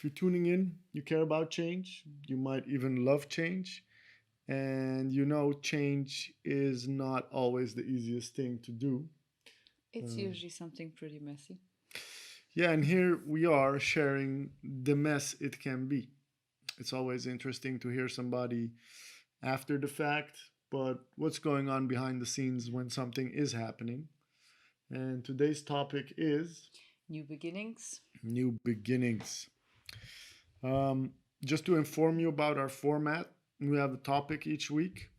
If you're tuning in, you care about change. You might even love change. And you know, change is not always the easiest thing to do. It's Uh, usually something pretty messy. yeah, and here we are sharing the mess it can be. It's always interesting to hear somebody after the fact, but what's going on behind the scenes when something is happening. And today's topic is New beginnings. new beginnings. Um, just to inform you about our format, we have a topic each week.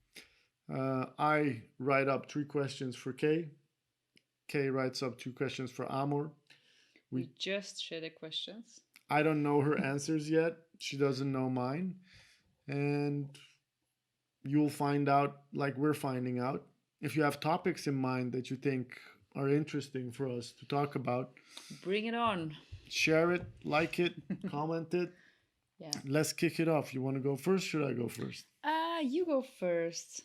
I write up 3 questions for Kay. Kay writes up 2 questions for Amor. We We just share the questions. I don't know her answers yet. She doesn't know mine, and you'll find out like we're finding out. If you have topics in mind that you think are interesting for us to talk about, Bring it on. share it, like it, comment it. Yeah. Let's kick it off. You want to go first? Should I go first? You go first.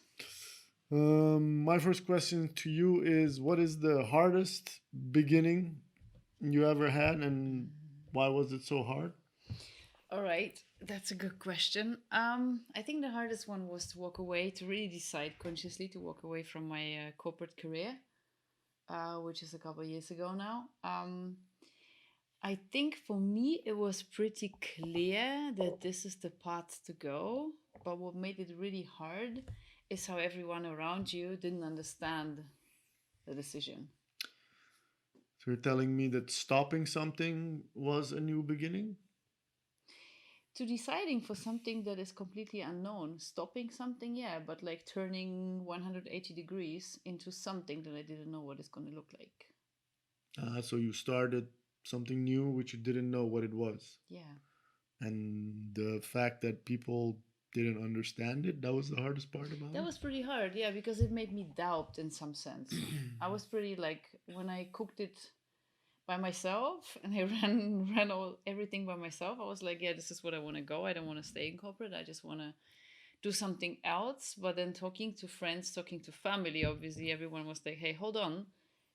My first question to you is: what is the hardest beginning you ever had, and why was it so hard? All right, that's a good question. I think the hardest one was to walk away, to really decide consciously to walk away from my corporate career, which is a couple of years ago now. I think for me it was pretty clear that this is the path to go. But what made it really hard is how everyone around you didn't understand the decision. So you're telling me that stopping something was a new beginning? To deciding for something that is completely unknown, stopping something, yeah, but like turning 180 degrees into something that I didn't know what it's going to look like. So you started something new which you didn't know what it was. Yeah. And the fact that people didn't understand it, that was the hardest part about That it. was pretty hard, yeah, because it made me doubt in some sense. I was pretty like when I cooked it by myself and I ran everything by myself. I was like, yeah, this is what I want to go. I don't want to stay in corporate. I just want to do something else. But then talking to friends, talking to family, obviously everyone was like, hey, hold on.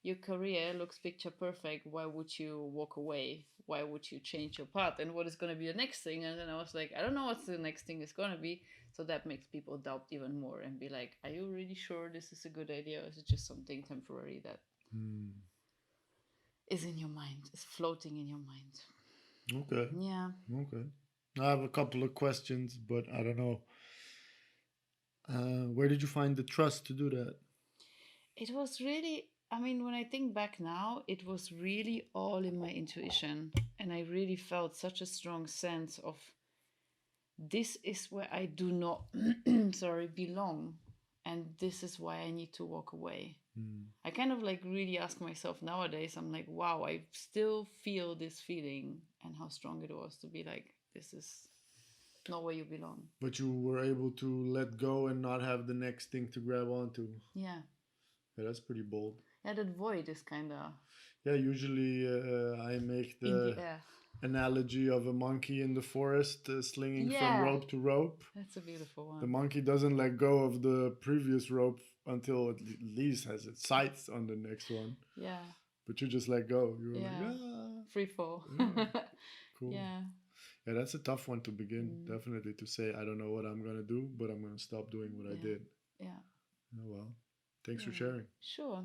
Your career looks picture perfect. Why would you walk away? Why would you change your path? And what is going to be the next thing? And then I was like, I don't know what the next thing is going to be. So that makes people doubt even more and be like, are you really sure this is a good idea? Or is it just something temporary that Hmm. is in your mind, is floating in your mind? Okay. Yeah. Okay. I have a couple of questions, but I don't know. Where did you find the trust to do that? It was really, I mean, when I think back now, it was really all in my intuition. And I really felt such a strong sense of this is where I do not, sorry, belong. And this is why I need to walk away. Hmm. I kind of like really ask myself nowadays, I'm like, wow, I still feel this feeling and how strong it was to be like, this is not where you belong. But you were able to let go and not have the next thing to grab onto. Yeah. Yeah, that's pretty bold. Yeah, that void is kind of Yeah, usually I make in the the air. analogy of a monkey in the forest slinging from Yeah, rope to rope. that's a beautiful The one. monkey doesn't let go of the previous rope until it at least has its sights on the next one. Yeah, But you just let go. You're like, yeah. ah, Free fall. yeah, cool. Yeah. Yeah, that's a tough one to begin. Mm, Definitely to say, I don't know what I'm gonna do, but I'm gonna stop doing what I yeah. did. Yeah. Oh well. Thanks for Yeah. sharing. Sure.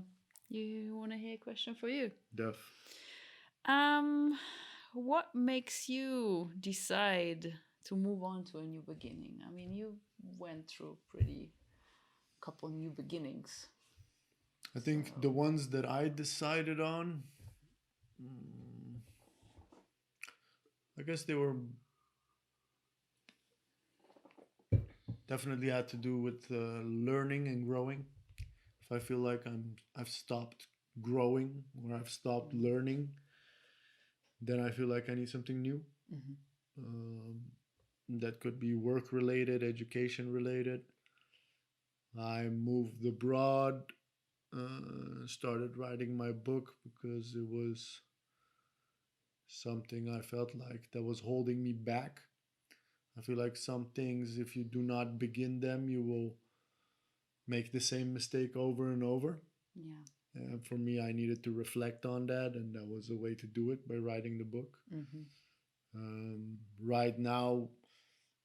You want to hear a question for you? Def. Um, what makes you decide to move on to a new beginning? I mean, you went through pretty couple new beginnings. I So, think the ones that I decided on, mm, I guess they were definitely had to do with learning and growing. If I feel like I've stopped growing or I've stopped mm, learning, then I feel like I need something new. mhm, Um, that could be work related, education related. I moved abroad, started writing my book because it was something I felt like that was holding me back. I feel like some things, if you do not begin them, you will make the same mistake over and over. yeah. And for me, I needed to reflect on that, and that was a way to do it by writing the book. Mhm. Right now,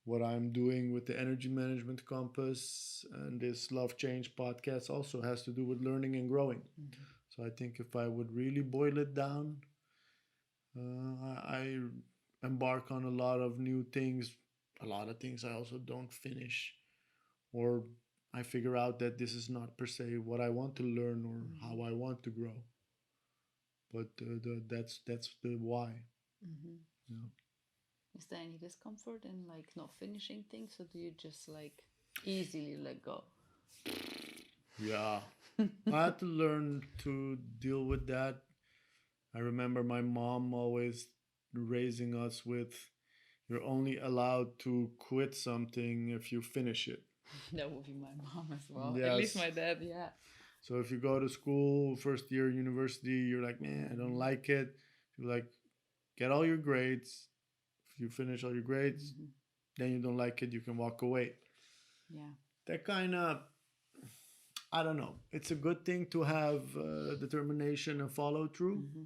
what I'm doing with the Energy Management Compass and this Love Change podcast also has to do with learning and growing. Mm-hmm. So I think if I would really boil it down, I embark on a lot of new things. A lot of things I also don't finish, or I figure out that this is not per se what I want to learn or Mm-hmm. how I want to grow. But that's the why. Mm-hmm. You know? Is there any discomfort in like not finishing things, or do you just like easily let go? Yeah, I had to learn to deal with that. I remember my mom always raising us with, you're only allowed to quit something if you finish it. That would be my mom as well. At least Yes. my dad, yeah. So if you go to school, first year university, you're like, man, I don't Mm-hmm. like it. You're like, get all your grades. If you finish all your grades, Mm-hmm. then you don't like it, you can walk away. Yeah. That kind of, I don't know. It's a good thing to have determination and follow through, Mm-hmm.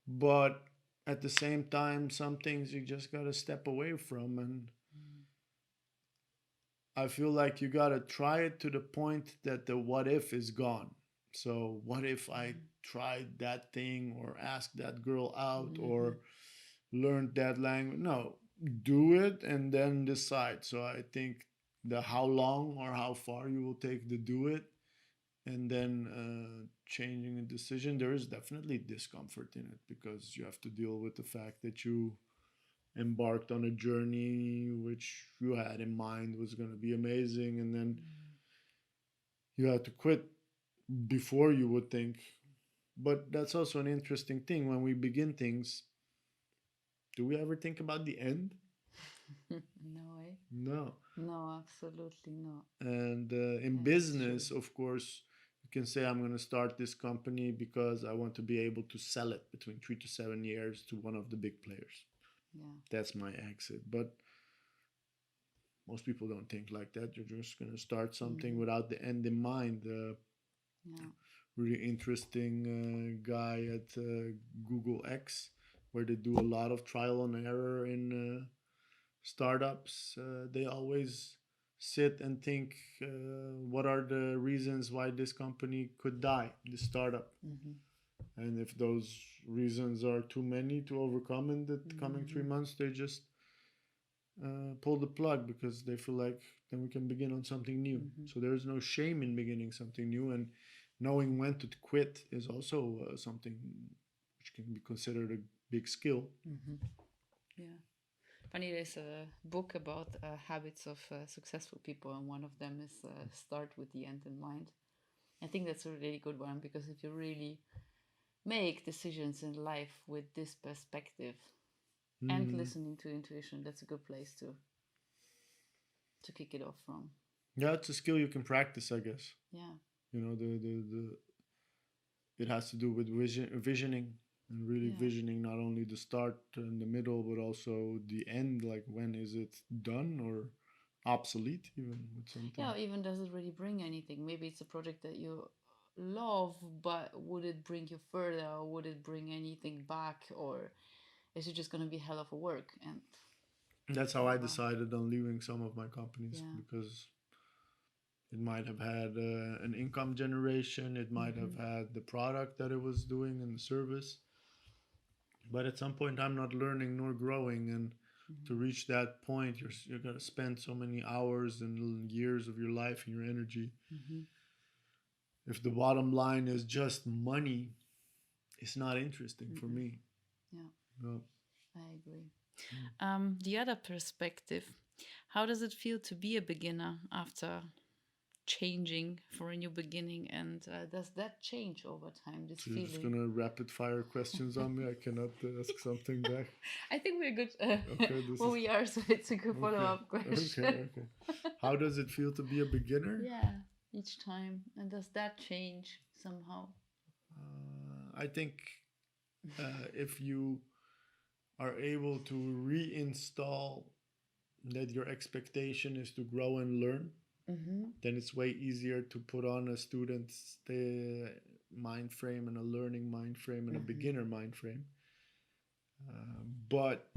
but at the same time, some things you just gotta step away from. And I feel like you gotta try it to the point that the what if is gone. So, what if I tried that thing or asked that girl out Mm-hmm. or learned that language? No, do it and then decide. So, I think the how long or how far you will take to do it and then changing a decision, there is definitely discomfort in it because you have to deal with the fact that you embarked on a journey which you had in mind was going to be amazing, and then you had to quit before you would think. But that's also an interesting thing when we begin things. Do we ever think about the end? No way. No. No, absolutely not. And in Yeah, that's true. business, of course, you can say, I'm going to start this company because I want to be able to sell it between 3 to 7 years to one of the big players. Yeah. That's my exit. But most people don't think like that. You're just going to start something Mm-hmm. without the end in mind. Yeah. Really interesting guy at Google X, where they do a lot of trial and error in startups. They always sit and think, what are the reasons why this company could die, this startup? Mm-hmm. And if those reasons are too many to overcome in the coming Mm-hmm. 3 months, they just pull the plug because they feel like then we can begin on something new. Mm-hmm. So there's no shame in beginning something new, and knowing when to quit is also something which can be considered a big skill. Mm-hmm. Yeah. Funny, there's a book about habits of successful people, and one of them is start with the end in mind. I think that's a really good one because if you really make decisions in life with this perspective and Mm. listening to intuition, that's a good place to kick it off from. Yeah, it's a skill you can practice, I guess. Yeah. You know, the it has to do with visioning and really Yeah. visioning not only the start and the middle, but also the end. Like when is it done or obsolete, even with something. Yeah, even does it really bring anything? Maybe it's a project that you love, but would it bring you further, or would it bring anything back, or is it just going to be hell of a work? And That's how I wow. decided on leaving some of my companies Yeah. because it might have had an income generation, it might Mm-hmm. have had the product that it was doing and the service. But at some point, I'm not learning nor growing. And to Mm-hmm. reach that point, you're going to spend so many hours and years of your life and your energy. Mm-hmm. If the bottom line is just money, it's not interesting for Mm-mm. me. Yeah, No. I agree. The other perspective, how does it feel to be a beginner after changing for a new beginning? And does that change over time, this So you're just feeling? gonna rapid fire questions on me. I cannot ask something back. I think we're good Okay, this where is we are, so it's a good follow okay. up question. Okay. How does it feel to be a beginner? Yeah, each time. And does that change somehow? I think if you are able to reinstall that your expectation is to grow and learn, Mm-hmm. then it's way easier to put on a student's mind frame and a learning mind frame and a Mm-hmm. beginner mind frame. But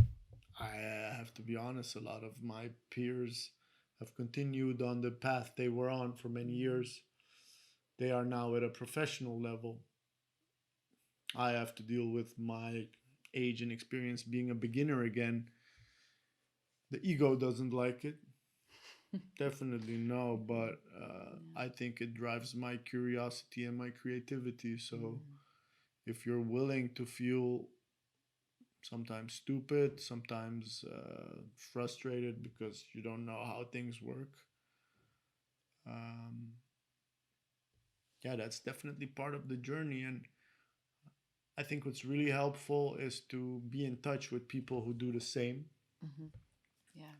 I have to be honest, a lot of my peers have continued on the path they were on for many Mm. years. They are now at a professional level. I have to deal with my age and experience being a beginner again. The ego doesn't like it. Definitely no, but Yeah. I think it drives my curiosity and my creativity. So Mm. if you're willing to feel sometimes stupid, sometimes frustrated because you don't know how things work, um, yeah, that's definitely part of the journey. And I think what's really helpful is to be in touch with people who do the same. Hmm. Yeah.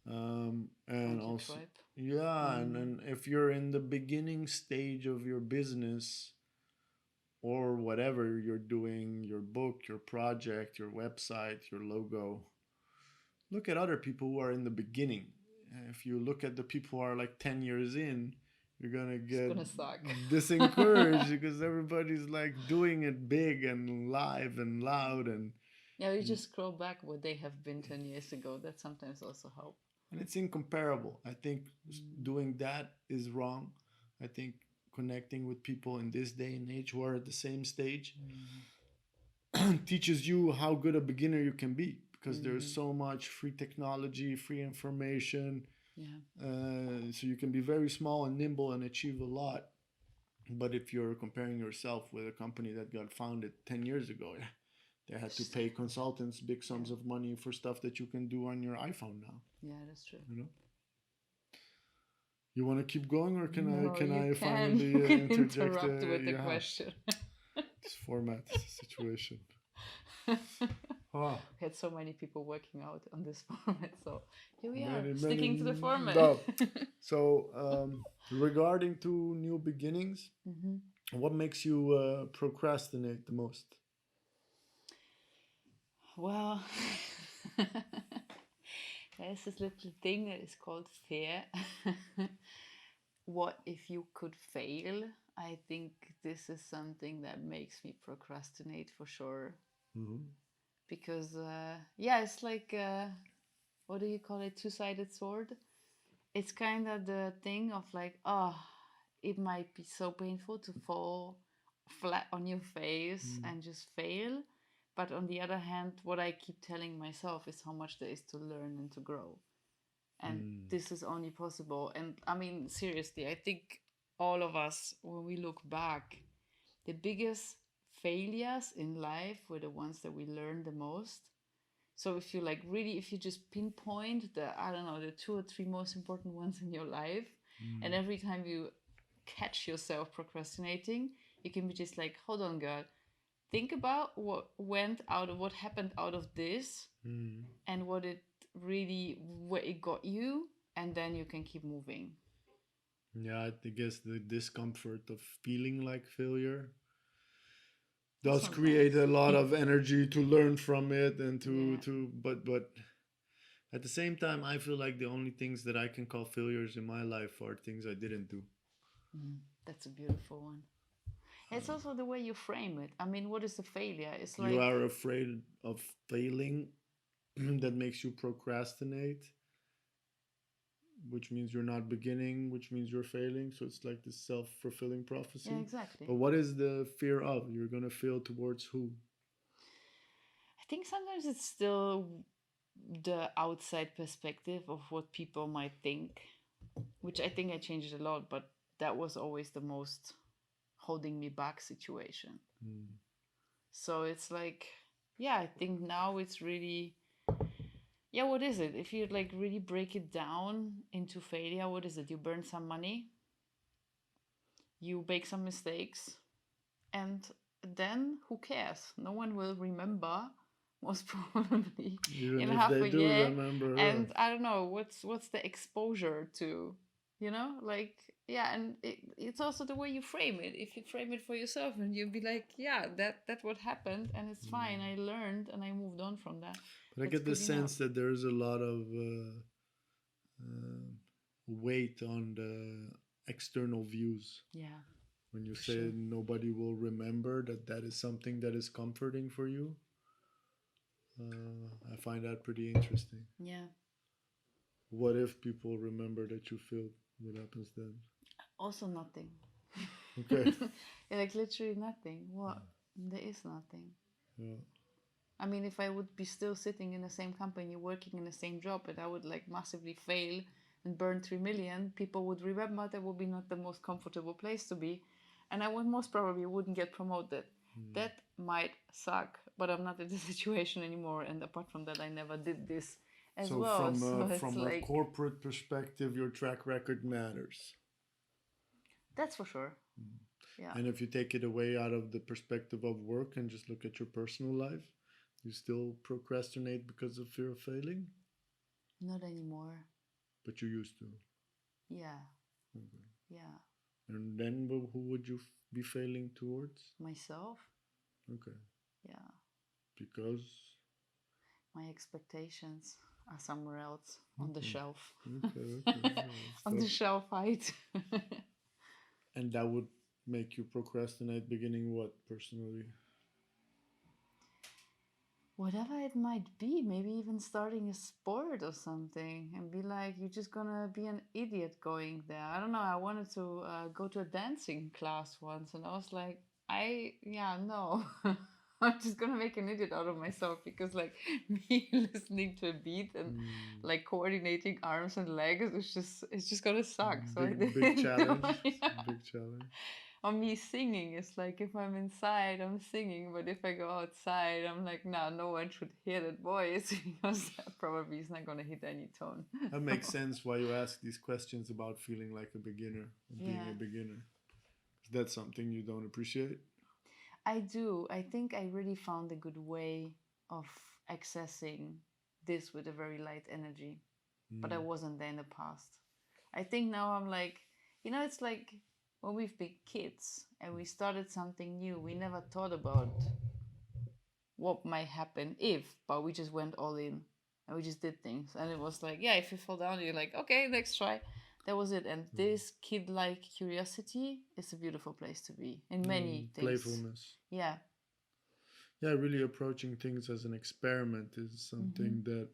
And Find your also, tribe. yeah, Mm. and if you're in the beginning stage of your business or whatever you're doing, your book, your project, your website, your logo, look at other people who are in the beginning. If you look at the people who are like 10 years in, you're gonna It's get gonna suck. disencouraged because everybody's like doing it big and live and loud Yeah, you just scroll back what they have been 10 years ago. That sometimes also help. and it's incomparable. I think Mm. doing that is wrong. I think connecting with people in this day and age who are at the same stage Mm. teaches you how good a beginner you can be because there's Mm. so much free technology, free information. Yeah. So you can be very small and nimble and achieve a lot. But if you're comparing yourself with a company that got founded 10 years ago, they had to pay consultants big Yeah. sums of money for stuff that you can do on your iPhone now. Yeah, that's true. You know, you want to keep going, or can I No, can you I can. finally You can interject? interrupt with the Yeah, question. this format situation. We Ah, had so many people working out on this format, so here we are, many many. sticking to the format. No. So regarding to new beginnings, Hmm. what makes you procrastinate the most? Well, there's this little thing that is called fear. What if you could fail? I think this is something that makes me procrastinate for sure. Hmm. Because, yeah, it's like, what do you call it? Two-sided sword. It's kind of the thing of like, oh, it might be so painful to fall flat on your face Mm. and just fail. But on the other hand, what I keep telling myself is how much there is to learn and to grow. And Mm. this is only possible. And I mean, seriously, I think all of us, when we look back, the biggest failures in life were the ones that we learned the most. So if you like really, if you just pinpoint the, I don't know, the two or three most important ones in your life, and Mm. every time you catch yourself procrastinating, you can be just like, hold on, girl, think about what went out of what happened out of this Mm. and what it really, where it got you, and then you can keep moving. Yeah, I guess the discomfort of feeling like failure does create Sometimes. a lot of energy to learn from it and Yeah. but at the same time I feel like the only things that I can call failures in my life are things I didn't do. Mm, that's a beautiful one. It's also the way you frame it. I mean, what is a failure? It's You like, are afraid of failing that makes you procrastinate, which means you're not beginning, which means you're failing. So it's like this self-fulfilling yeah, prophecy. exactly. But what is the fear of? You're gonna fail towards who? I think sometimes it's still the outside perspective of what people might think, which I think I changed a lot, but that was always the most holding me back situation. Mm. So it's like, yeah, I think now it's really, yeah, what is it? If you like really break it down into failure, what is it? You burn some money, you make some mistakes, and then who cares? No one will remember, most probably Even in if half they a do year. remember, And I don't know what's the exposure to, like, yeah. And it's also the way you frame it. If you frame it for yourself and you'll be like, yeah, that what happened, and it's fine, I learned and I moved on from that. but I That's get the good enough. sense that there's a lot of uh, weight on the external views. Yeah, When you for say sure. nobody will remember that, that is something that is comforting for you. I find that pretty interesting. Yeah. What if people remember that you failed? What happens then? Also nothing. Okay. Yeah, like literally nothing. What? There is nothing. Yeah. I mean, if I would be still sitting in the same company, working in the same job, and I would like massively fail and burn 3 million, people would remember that would be not the most comfortable place to be, and I would most probably wouldn't get promoted. Mm. That might suck, but I'm not in this situation anymore. And apart from that, I never did this as So well. So it's from a like corporate perspective, your track record matters. that's for sure. Mm. Yeah, And if you take it away out of the perspective of work and just look at your personal life, you still procrastinate because of fear of failing, not anymore. but you used to. Yeah, Okay. yeah, And then who would you be failing towards? myself. Okay. Yeah, Because. my expectations are somewhere else on the Okay. shelf. Okay. Okay. On the shelf height. And that would make you procrastinate beginning what personally? Whatever it might be, maybe even starting a sport or something, and be like, you're just gonna be an idiot going there. I don't know. I wanted to go to a dancing class once, and I was like, yeah, no. I'm just gonna make an idiot out of myself because, like, me listening to a beat and Mm. like coordinating arms and legs, it's just gonna suck. So I Big didn't do challenge. it. Big challenge. Or me singing, it's like if I'm inside I'm singing, but if I go outside I'm like, nah, no one should hear that voice because that probably is not going to hit any tone. That makes sense why you ask these questions about feeling like a beginner, being Yeah, a beginner. Is that something you don't appreciate? I do. I think I really found a good way of accessing this with a very light energy, but I Mm. wasn't there in the past. I think now I'm like, it's like when we've been kids and we started something new, we never thought about what might happen if, but we just went all in and we just did things. And it was like, yeah, if you fall down, you're like, okay, next try. That was it. And this kid like curiosity is a beautiful place to be in many things. Playfulness. Yeah. Yeah, really approaching things as an experiment is Mm-hmm. something that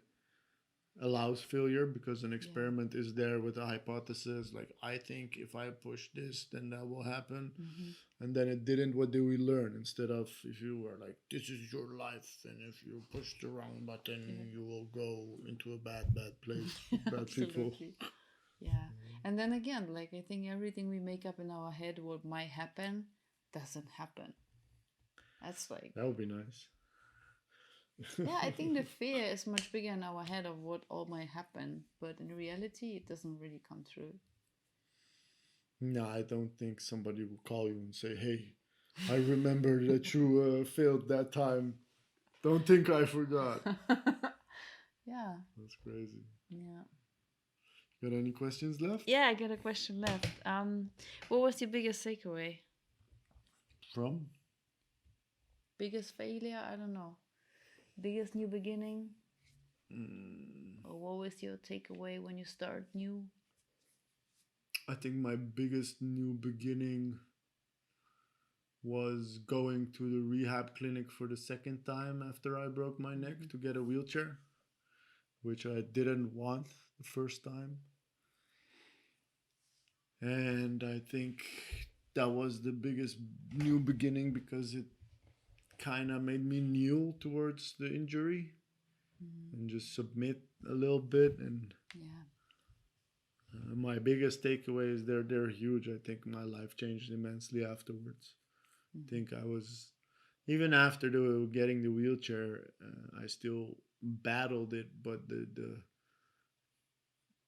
allows failure because an Yeah. experiment is there with a hypothesis like I think if I push this then that will happen, Mm-hmm. and then it didn't. What do we learn? Instead of if you were like this is your life and if you push the wrong button Yeah. you will go into a bad place with bad people. Absolutely. Yeah. And then again, like I think everything we make up in our head what might happen doesn't happen. That's like, That would be nice. yeah, I think the fear is much bigger in our head of what all might happen, but in reality, it doesn't really come true. No, I don't think somebody will call you and say, hey, I remember that you failed that time. Don't think I forgot. Yeah, That's crazy. yeah. Got any questions left? Yeah, I got a question left. What was your biggest takeaway? From? Biggest failure? I don't know. Biggest new beginning? Mm, Or what was your takeaway when you start new? I think my biggest new beginning was going to the rehab clinic for the second time after I broke my neck to get a wheelchair, which I didn't want the first time. And I think that was the biggest new beginning because it kind of made me kneel towards the injury and just submit a little bit. And Yeah. my biggest takeaway is they're huge. I think my life changed immensely afterwards. I think I was even after getting the wheelchair, I still battled it, but the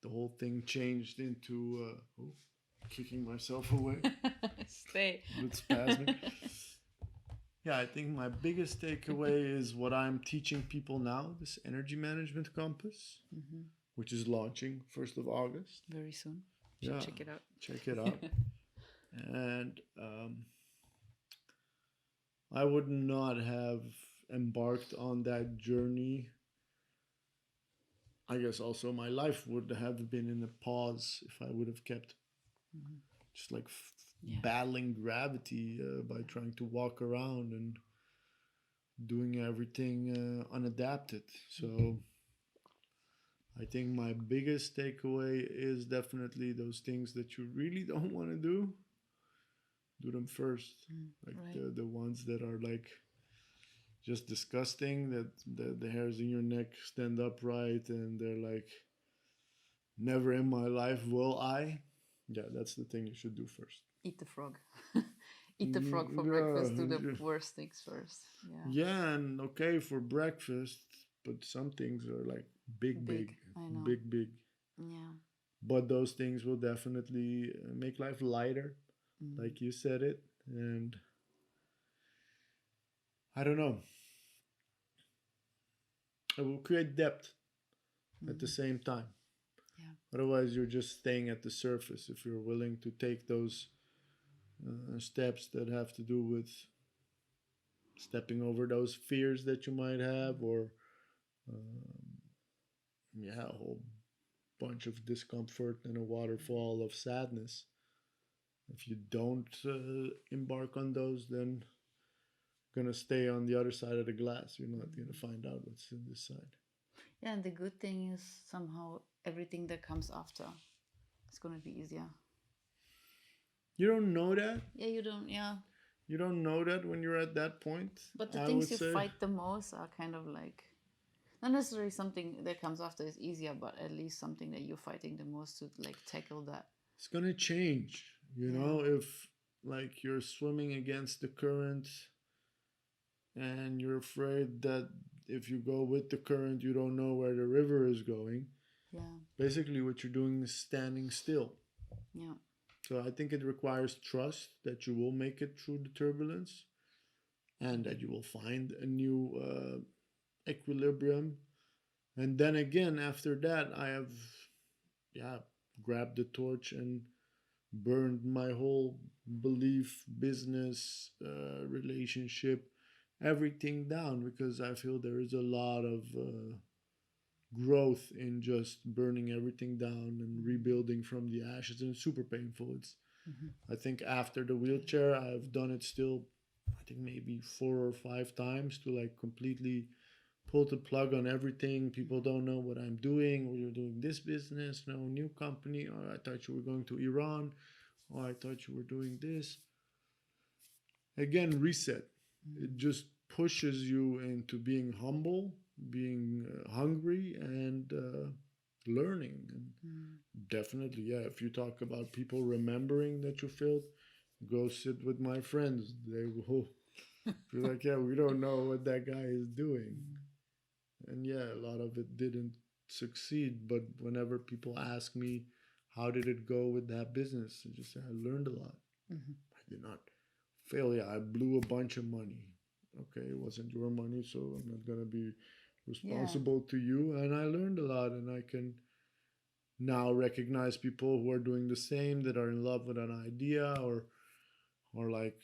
whole thing changed into kicking myself away. Stay. It's spasmic. Yeah, I think my biggest takeaway is what I'm teaching people now. This energy management compass, which is launching 1st of August. Very soon. Yeah, Check it out. check it out. And I would not have embarked on that journey. I guess also my life would have been in a pause if I would have kept just like Yeah. battling gravity by trying to walk around and doing everything unadapted. So I think my biggest takeaway is definitely those things that you really don't want to do them first. Like Right. the ones that are like just disgusting, that the hairs in your neck stand upright and they're like, never in my life will I. Yeah, that's the thing you should do first. Eat the frog. Eat the frog for breakfast. Do the Yeah, worst things first. Yeah. yeah, and okay for breakfast, but some things are like big, big, Big. I know. big, big. Yeah. But those things will definitely make life lighter, Mm. like you said it. And I don't know, it will create depth at the Mm. same time. Yeah. Otherwise, you're just staying at the surface. If you're willing to take those steps that have to do with stepping over those fears that you might have, or um, yeah, a whole bunch of discomfort and a waterfall of sadness. If you don't embark on those, then you're gonna stay on the other side of the glass. You're not gonna find out what's in this side. Yeah, and the good thing is somehow everything that comes after is gonna be easier. You don't know that. Yeah, you don't. Yeah, You don't know that when you're at that point. but the I things would you say fight the most are kind of like not necessarily something that comes after is easier, but at least something that you're fighting the most to like tackle that. it's gonna change. You Yeah. know, if like you're swimming against the current and you're afraid that if you go with the current, you don't know where the river is going. Yeah. Basically, what you're doing is standing still. Yeah. So I think it requires trust that you will make it through the turbulence and that you will find a new equilibrium. And then again, after that, I have, yeah, grabbed the torch and burned my whole belief, business, relationship, everything down because I feel there is a lot of growth in just burning everything down and rebuilding from the ashes, and it's super painful. It's Mm-hmm. I think after the wheelchair, I've done it still. I think maybe 4 or 5 times to like completely pull the plug on everything. People don't know what I'm doing. We're doing this business, no new company. Oh, I thought you were going to Iran. Oh, I thought you were doing this. Again, reset. Mm. It just pushes you into being humble, being hungry, and learning. And Mm. definitely, yeah, if you talk about people remembering that you failed, go sit with my friends. They will be like, yeah, we don't know what that guy is doing. Mm. And yeah, a lot of it didn't succeed. But whenever people ask me, how did it go with that business? I just say, I learned a lot. Mm-hmm. I did not fail. Yeah, I blew a bunch of money. Okay, it wasn't your money, so I'm not going to be Yeah. responsible to you. And I learned a lot, and I can now recognize people who are doing the same, that are in love with an idea, or like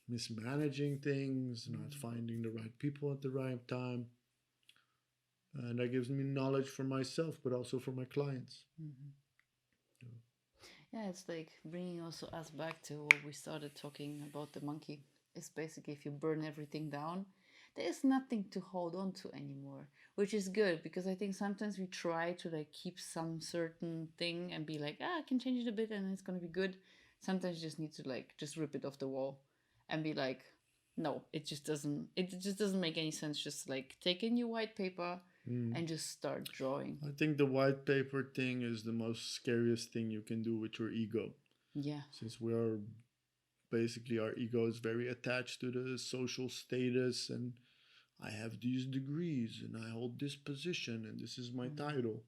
mismanaging things, not Mm. finding the right people at the right time. And that gives me knowledge for myself, but also for my clients. Mm-hmm. Yeah, it's like bringing also us back to what we started talking about the monkey. It's basically if you burn everything down, there is nothing to hold on to anymore, which is good because I think sometimes we try to like keep some certain thing and be like, I can change it a bit and it's gonna be good. Sometimes you just need to like just rip it off the wall and be like, no, it just doesn't make any sense. Just like take a new white paper Mm. and just start drawing. I think the white paper thing is the most scariest thing you can do with your ego. Yeah. Since we are basically, our ego is very attached to the social status, and I have these degrees and I hold this position and this is my Mm. title.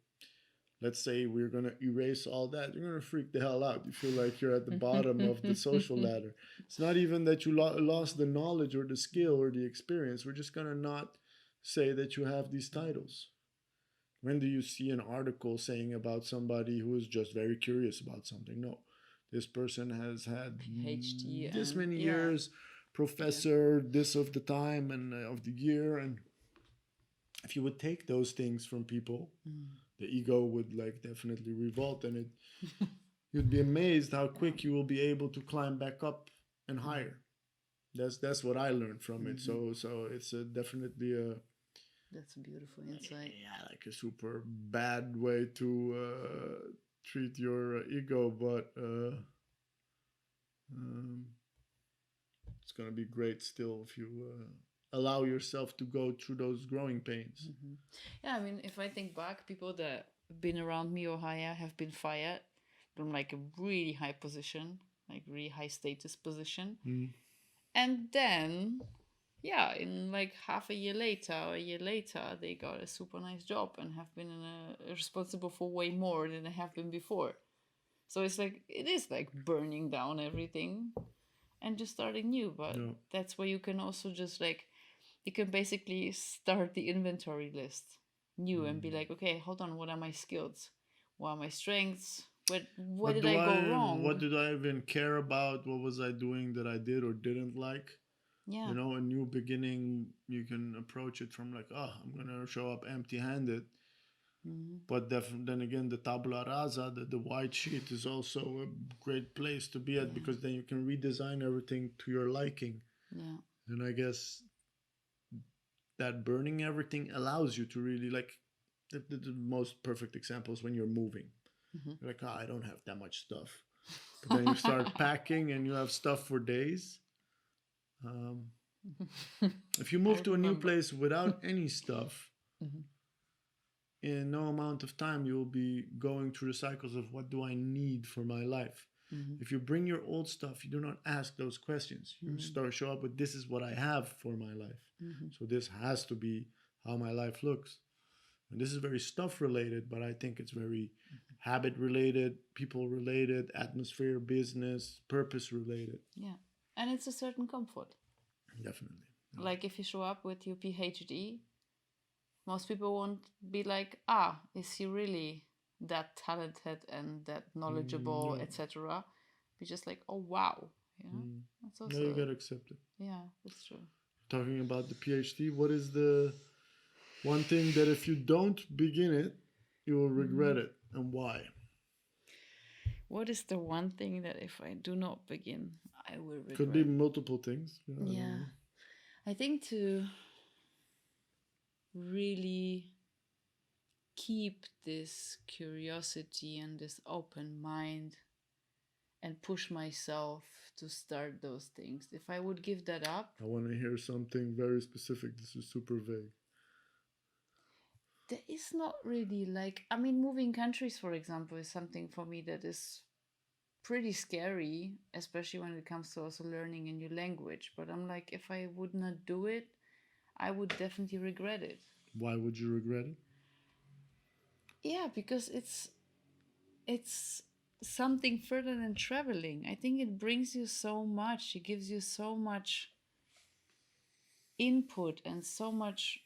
Let's say we're going to erase all that. You're going to freak the hell out. You feel like you're at the bottom of the social ladder. It's not even that you lost the knowledge or the skill or the experience. We're just going to not say that you have these titles. When do you see an article saying about somebody who is just very curious about something? No, this person has had PhD this and many yeah. years, Yeah. professor this of the time and of the year. And if you would take those things from people, Mm. the ego would like definitely revolt, and it you'd be amazed how Yeah. quick you will be able to climb back up and Mm. higher. That's what I learned from it. Hmm. So it's definitely a, That's a beautiful insight. yeah, like a super bad way to treat your ego, but um, it's gonna be great still if you allow yourself to go through those growing pains. Hmm. Yeah, I mean, if I think back, people that have been around me or higher have been fired from like a really high position, like really high status position. Mm. And then, yeah, in like half a year later or a year later, they got a super nice job and have been responsible for way more than they have been before. So it's like, it is like burning down everything and just starting new. But No. that's where you can also just like, you can basically start the inventory list new and be Mm. like, okay, hold on, what are my skills? What are my strengths? Where What did do I go I? What wrong? did I even care about? What was I doing that I did or didn't like? Yeah. You know, a new beginning. You can approach it from like, oh, I'm gonna show up empty-handed. Hmm. But then again, the tabula rasa, the white sheet, is also a great place to be at Yeah. because then you can redesign everything to your liking. Yeah. And I guess that burning everything allows you to really like the most perfect example is when you're moving. Hmm. You're like, oh, I don't have that much stuff. But then you start packing and you have stuff for days. Um, if you I move to a new remember. place without any stuff, Hmm. in no amount of time you will be going through the cycles of what do I need for my life. Hmm. If you bring your old stuff, you do not ask those questions. You Hmm. start show up with this is what I have for my life. Hmm. So this has to be how my life looks. And this is very stuff related, but I think it's very habit related, people related, atmosphere, business, purpose related. Yeah. And it's a certain comfort. Definitely. Yeah. Like if you show up with your PhD, most people won't be like, ah, is he really that talented and that knowledgeable, Yeah. etc. Be just like, oh wow, you know. Mm. That's Yeah, you also, gotta accept it. yeah, that's true. Talking about the PhD, what is the one thing that if you don't begin it, you will regret Hmm. it, and why? What is the one thing that if I do not begin, I will Could be regret? multiple things. You know, I don't Yeah, know. I think to really keep this curiosity and this open mind and push myself to start those things. If I would give that up, I want to hear something very specific. This is super vague. there is not really like, I mean, moving countries, for example, is something for me that is pretty scary, especially when it comes to also learning a new language. But I'm like, if I would not do it, I would definitely regret it. Why would you regret it? Yeah, because it's something further than traveling. I think it brings you so much. It gives you so much input and so much,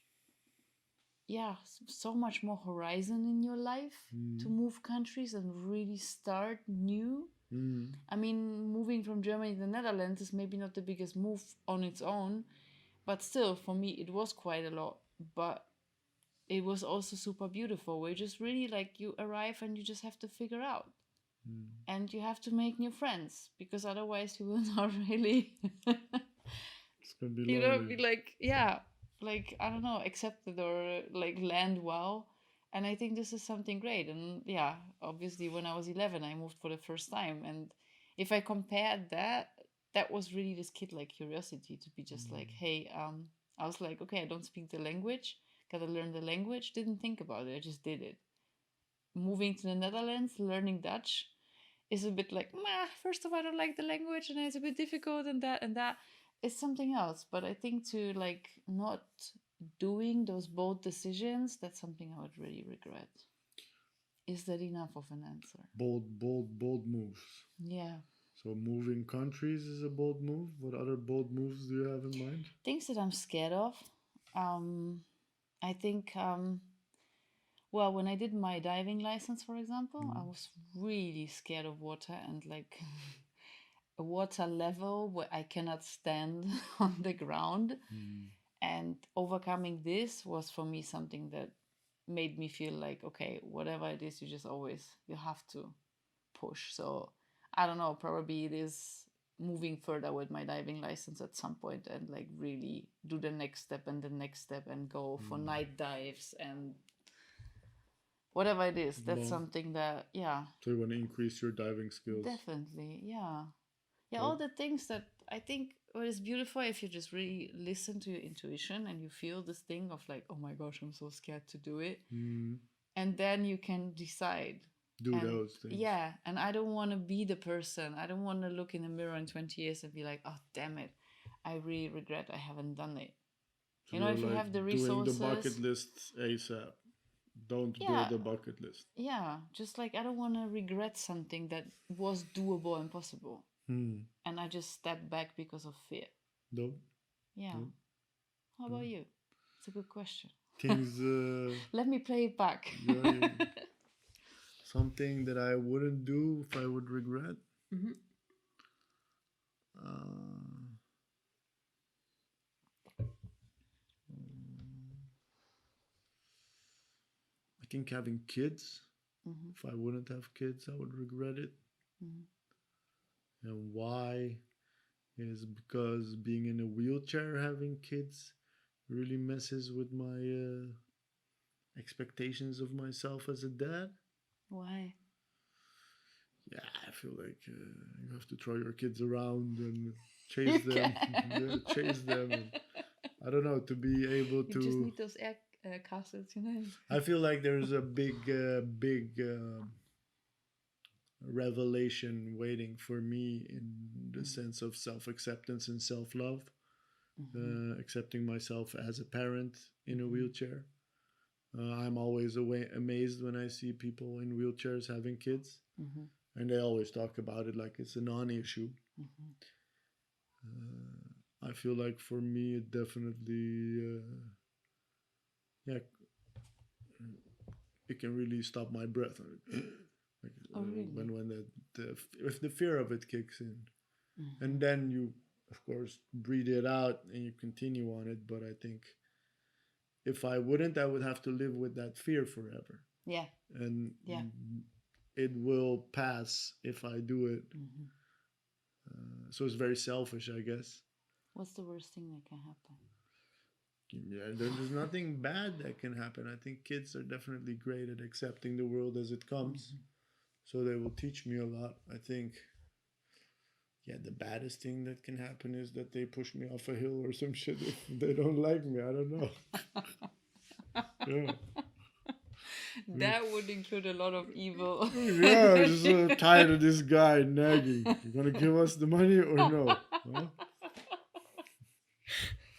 yeah, so much more horizon in your life to Mm. move countries and really start new. Mm. I mean, moving from Germany to the Netherlands is maybe not the biggest move on its own, but still, for me, it was quite a lot. But it was also super beautiful. Where you just really like you arrive and you just have to figure out, Mm. and you have to make new friends because otherwise you will not really, It's gonna be you know, lonely. be like, yeah, like I don't know, accepted or like land well. And I think this is something great. And yeah, obviously, when I was 11, I moved for the first time. And if I compared that, that was really this kid like curiosity to be just like, Mm. hey, I was like, okay, I don't speak the language, gotta learn the language. Didn't think about it, I just did it. Moving to the Netherlands, learning Dutch is a bit like, first of all, I don't like the language and it's a bit difficult and that is something else. But I think to like not doing those bold decisions, that's something I would really regret. Is that enough of an answer? Bold, bold, bold moves. Yeah. So moving countries is a bold move. What other bold moves do you have in mind? Things that I'm scared of. Um, I think, well, when I did my diving license, for example, I Mm. was really scared of water and like a water level where I cannot stand on the ground. Mm. And overcoming this was for me something that made me feel like, okay, whatever it is, you just always, you have to push. So I don't know, probably it is moving further with my diving license at some point and like really do the next step and the next step and go for night dives and whatever it is. That's Well, something that, yeah, so you want to increase your diving skills. definitely. Yeah. Yeah. Well, All the things that I think what is beautiful if you just really listen to your intuition and you feel this thing of like, oh my gosh, I'm so scared to do it. And then you can decide. do And those things. yeah, and I don't want to be the person. I don't want to look in the mirror in 20 years and be like, oh, damn it. I really regret I haven't done it. So You know, you're if you like have the doing the bucket resources, list ASAP. Don't yeah, build a bucket list. yeah, just like I don't want to regret something that was doable and possible. And I just step back because of fear. No. Yeah. No. How about you? It's a good question. Things. Let me play it back. Yeah, something that I wouldn't do if I would regret. Mm-hmm. Uh, I think having kids. Mm-hmm. If I wouldn't have kids, I would regret it. Mm-hmm. And why is because being in a wheelchair, having kids, really messes with my expectations of myself as a dad. Why? Yeah, I feel like you have to throw your kids around and chase them, yeah, chase them. And, I don't know, to be able You just to. need those air castles, you know. I feel like there's a big revelation waiting for me in the sense of self acceptance and self love. Accepting myself as a parent in a wheelchair. I'm always amazed when I see people in wheelchairs having kids, and they always talk about it like it's a non-issue. I feel like for me, it definitely, yeah, it can really stop my breath. Like, Oh, really? when if the fear of it kicks in, and then you, of course, breathe it out and you continue on it. But I think if I wouldn't, I would have to live with that fear forever. Yeah. And Yeah. it will pass if I do it. So it's very selfish, I guess. What's the worst thing that can happen? Yeah, there's nothing bad that can happen. I think kids are definitely great at accepting the world as it comes. So they will teach me a lot. I think, yeah, the baddest thing that can happen is that they push me off a hill or some shit if they don't like me. I don't know. Yeah. That would include a lot of evil. Yeah, I'm just so tired of this guy nagging. You gonna give us the money or no? Huh?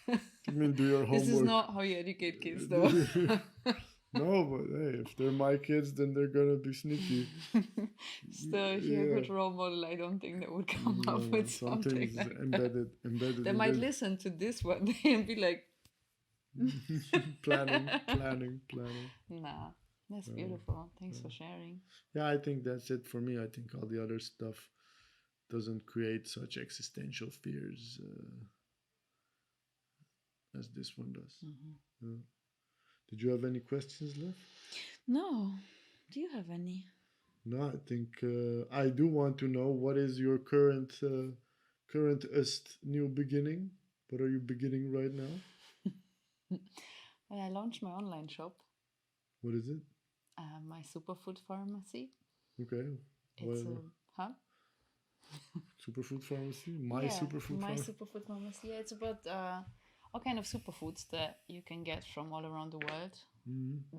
You mean do your homework? This is not how you educate kids, though. No, but hey, if they're my kids, then they're gonna be sneaky. Still, if you're a good role model, I don't think they would come up with something like embedded. They might listen to this one day and be like, planning. nah, that's beautiful. Thanks for sharing. Yeah, I think that's it for me. I think all the other stuff doesn't create such existential fears as this one does. Yeah. Did you have any questions left? No. Do you have any? No, I think I do want to know what is your currentest new beginning. What are you beginning right now? Well, I launched my online shop. What is it? My superfood pharmacy. Okay. It's Superfood pharmacy? My superfood my pharmacy? superfood pharmacy. Yeah, it's about all kind of superfoods that you can get from all around the world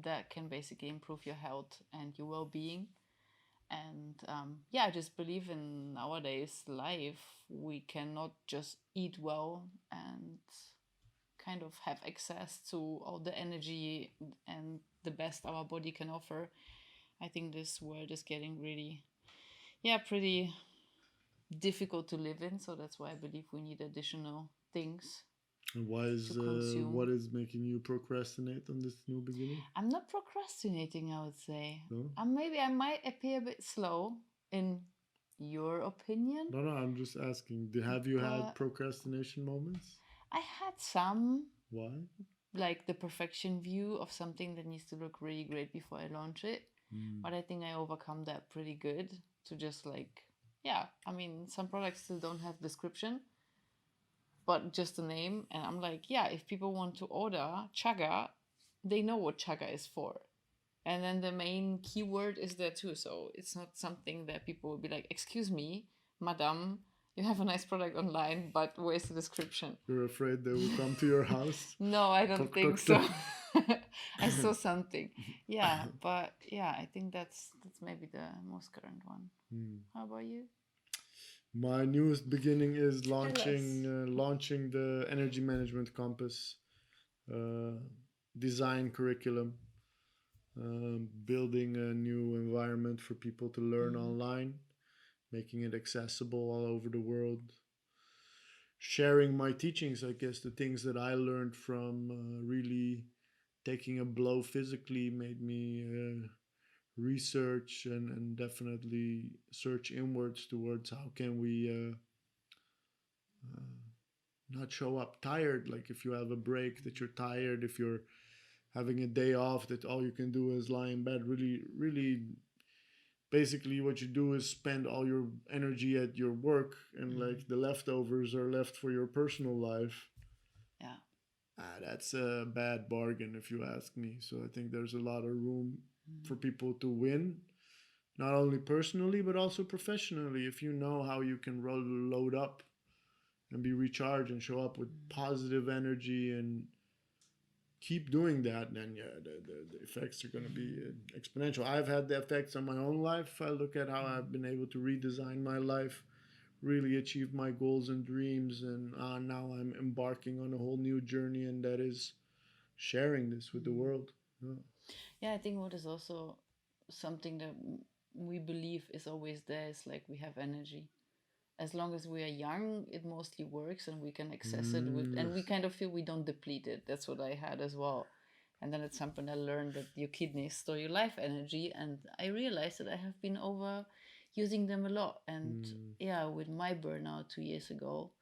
that can basically improve your health and your well-being. And yeah, I just believe in nowadays life we cannot just eat well and kind of have access to all the energy and the best our body can offer. I think this world is getting really, pretty difficult to live in. So that's why I believe we need additional things. And what is making you procrastinate on this new beginning? I'm not procrastinating, I would say. No? Maybe I might appear a bit slow in your opinion. No, I'm just asking. Have you had procrastination moments? I had some. Why? Like the perfection view of something that needs to look really great before I launch it. But I think I overcome that pretty good to just like yeah, I mean, some products still don't have description, but just the name. And I'm like, yeah, if people want to order chaga, they know what chaga is for. And then the main keyword is there too. So it's not something that people will be like, excuse me, madam, you have a nice product online, but where's the description? You're afraid they will come to your house? No, I don't Tuk think tuk so. tuk. I saw something. Yeah, but yeah, I think that's maybe the most current one. Hmm. How about you? My newest beginning is Tell us. launching the energy management compass uh, design curriculum, building a new environment for people to learn Mm, online, making it accessible all over the world, sharing my teachings. I guess the things that I learned from really taking a blow physically made me research and definitely search inwards towards how can we uh, not show up tired. Like if you have a break that you're tired, if you're having a day off that all you can do is lie in bed, really basically what you do is spend all your energy at your work and mm, like the leftovers are left for your personal life. yeah. That's a bad bargain if you ask me. So I think there's a lot of room Mm, for people to win, not only personally but also professionally. If you know how you can load up and be recharged and show up with mm, positive energy and keep doing that, then yeah, the effects are going to be mm, exponential. I've had the effects on my own life. If I look at how mm, I've been able to redesign my life, really achieve my goals and dreams, and now I'm embarking on a whole new journey, and that is sharing this with the mm. world. Yeah. Yeah, I think what is also something that we believe is always there is like we have energy. As long as we are young, it mostly works and we can access it with, and we Yes. kind of feel we don't deplete it. That's what I had as well. And then at some point I learned that your kidneys store your life energy, and I realized that I have been over using them a lot. And Mm, yeah, with my burnout 2 years ago,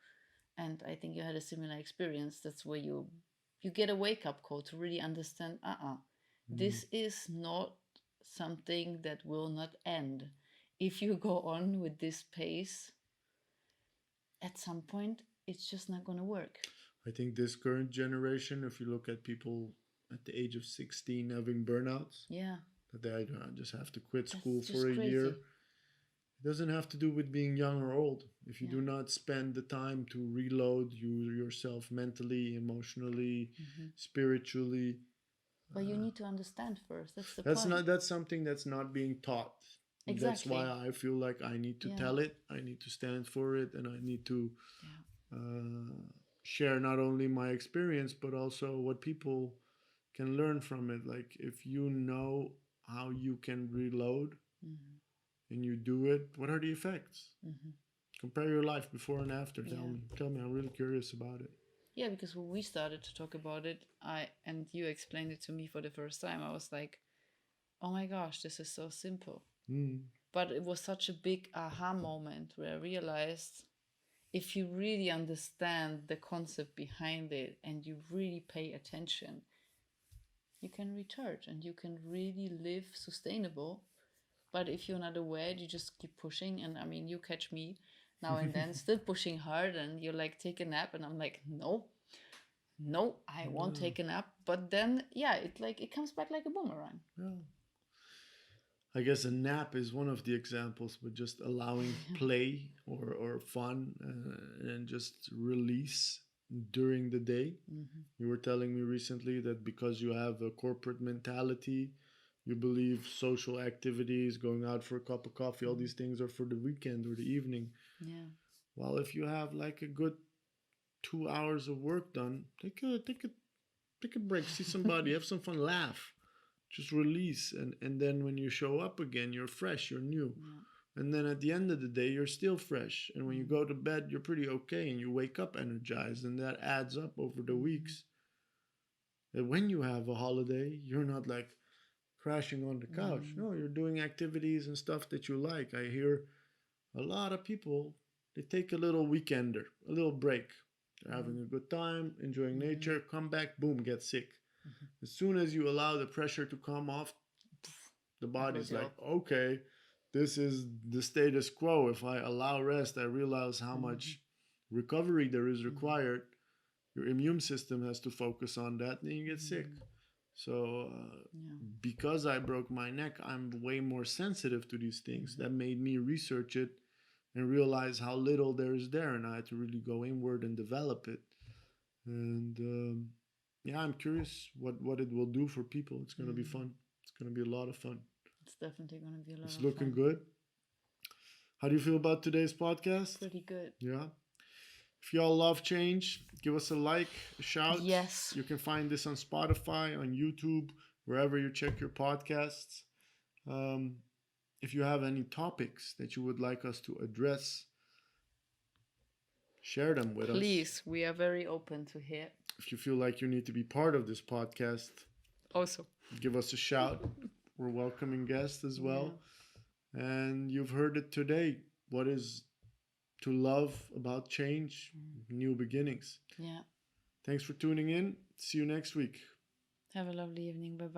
and I think you had a similar experience. That's where you get a wake up call to really understand. mm. This is not something that will not end. If you go on with this pace, at some point it's just not going to work. I think this current generation, if you look at people at the age of 16 having burnouts, Yeah, that they just have to quit school that's for just a year. crazy. It doesn't have to do with being young or old. If you Yeah. do not spend the time to reload yourself mentally, emotionally, Hmm. spiritually, But you uh, need to understand first. That's the point. that's something that's not being taught. That's why Exactly. I feel like I need to Yeah. tell it, I need to stand for it, and I need to Yeah. uh, share not only my experience but also what people can learn from it. Like if you know how you can reload Hmm. and you do it, what are the effects? Hmm. Compare your life before and after. Yeah. Tell me. I'm really curious about it. Yeah, because when we started to talk about it, I and you explained it to me for the first time, I was like, "Oh my gosh, this is so simple." Mm, But it was such a big aha moment where I realized if you really understand the concept behind it and you really pay attention, you can recharge and you can really live sustainable. But if you're not aware, you just keep pushing. And I mean, you catch me now and then still pushing hard, and you're like, take a nap. And I'm like, no, no, I won't yeah, take a nap. But then, yeah, it comes back like a boomerang. yeah. I guess a nap is one of the examples, but just allowing play or fun and just release during the day. Mm-hmm. You were telling me recently that because you have a corporate mentality, you believe social activities, going out for a cup of coffee, all Mm-hmm. these things are for the weekend or the evening. Yeah. Well, if you have like a good 2 hours of work done, take a break, see somebody, have some fun, laugh, just release, and then when you show up again, you're fresh, you're new, Yeah. and then at the end of the day, you're still fresh, and when you Mm-hmm. go to bed, you're pretty okay, and you wake up energized, and that adds up over the Mm-hmm. weeks. And when you have a holiday, you're not like crashing on the couch. Mm-hmm. No, you're doing activities and stuff that you like. I hear a lot of people, they take a little weekender, a little break. They're having a good time, enjoying Mm-hmm. nature, come back, boom, get sick. Mm-hmm. As soon as you allow the pressure to come off, the It body's goes like, up. okay, this is the status quo. If I allow rest, I realize how Mm-hmm. much recovery there is Mm-hmm. required. Your immune system has to focus on that, and then you get sick. Mm-hmm. So, Yeah. because I broke my neck, I'm way more sensitive to these things. Mm-hmm. That made me research it and realize how little there is there, and I had to really go inward and develop it. And yeah, I'm curious what it will do for people. It's gonna be Mm-hmm. fun. It's gonna be a lot of fun. It's definitely going to be a lot It's of looking fun. good. How do you feel about today's podcast? Pretty good. Yeah. If y'all love change, give us a like, a shout. Yes. You can find this on Spotify, on YouTube, wherever you check your podcasts. Um, if you have any topics that you would like us to address, share them with us. Please, we are very open to hear. If you feel like you need to be part of this podcast, Also. give us a shout. We're welcoming guests as well. Yeah. And you've heard it today. What is to love about change? New beginnings. Yeah. Thanks for tuning in. See you next week. Have a lovely evening. Bye bye.